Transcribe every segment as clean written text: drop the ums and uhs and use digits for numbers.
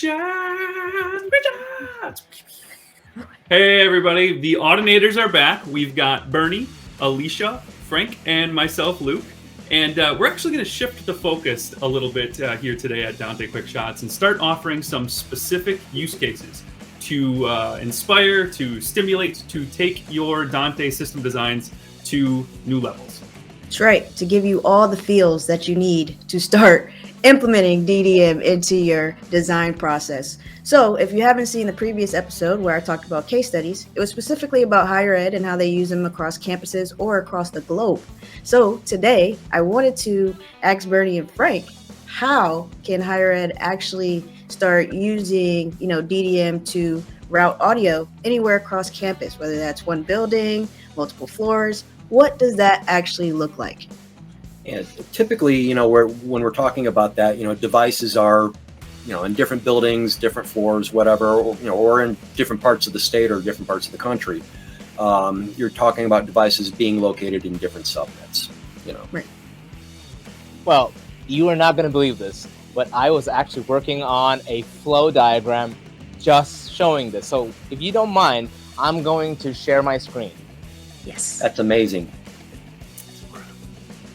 QuickShots! QuickShots! Hey everybody, the Audinators are back. We've got Bernie, Alicia, Frank, and myself, Luke. And we're actually going to shift the focus a little bit here today at Dante QuickShots and start offering some specific use cases to inspire, to stimulate, to take your Dante system designs to new levels. That's right, to give you all the feels that you need to start implementing DDM into your design process. So if you haven't seen the previous episode where I talked about case studies, it was specifically about higher ed and how they use them across campuses or across the globe. So today I wanted to ask Bernie and Frank, how can higher ed actually start using, DDM to route audio anywhere across campus, whether that's one building, multiple floors? What does that actually look like? And typically, when we're talking about that, devices are, in different buildings, different floors, whatever, or in different parts of the state or different parts of the country. You're talking about devices being located in different subnets, Right. Well, you are not going to believe this, but I was actually working on a flow diagram just showing this. So if you don't mind, I'm going to share my screen. Yes. That's amazing.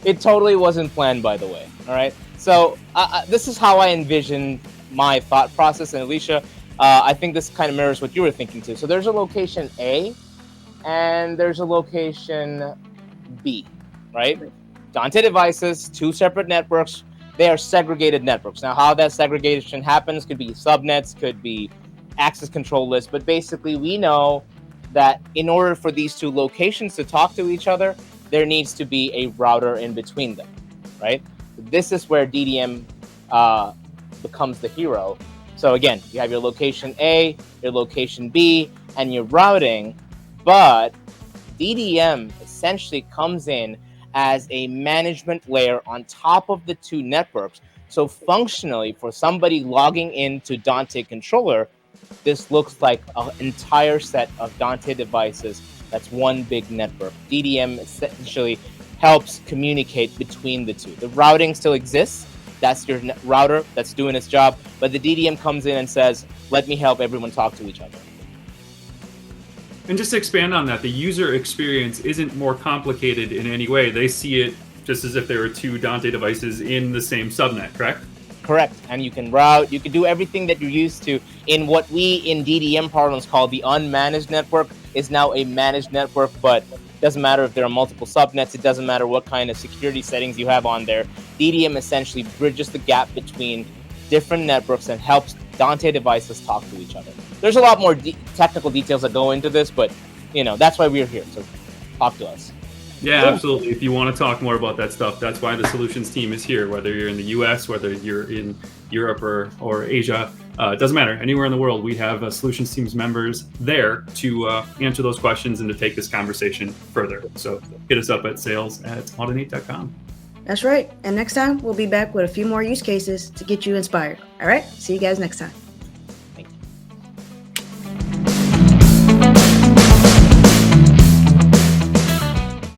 It totally wasn't planned, by the way. All right. So this is how I envisioned my thought process. And Alicia, I think this kind of mirrors what you were thinking too. So there's a location A and there's a location B, right? Dante devices, two separate networks. They are segregated networks. Now, how that segregation happens could be subnets, could be access control lists. But basically, we know that in order for these two locations to talk to each other, there needs to be a router in between them, right? This is where DDM becomes the hero. So again, you have your location A, your location B, and your routing, but DDM essentially comes in as a management layer on top of the two networks. So functionally, for somebody logging into Dante controller, this looks like an entire set of Dante devices. That's one big network. DDM essentially helps communicate between the two. The routing still exists. That's your router that's doing its job. But the DDM comes in and says, let me help everyone talk to each other. And just to expand on that, the user experience isn't more complicated in any way. They see it just as if there were two Dante devices in the same subnet, correct? Correct. And you can route, you can do everything that you're used to in what we in DDM parlance call the unmanaged network is now a managed network, but it doesn't matter if there are multiple subnets. It doesn't matter what kind of security settings you have on there. DDM essentially bridges the gap between different networks and helps Dante devices talk to each other. There's a lot more technical details that go into this, but that's why we're here. So talk to us. Yeah, absolutely. If you want to talk more about that stuff, that's why the solutions team is here. Whether you're in the US, whether you're in Europe or Asia, it doesn't matter. Anywhere in the world, we have solutions teams members there to answer those questions and to take this conversation further. So hit us up at sales@audinate.com. That's right. And next time, we'll be back with a few more use cases to get you inspired. All right. See you guys next time.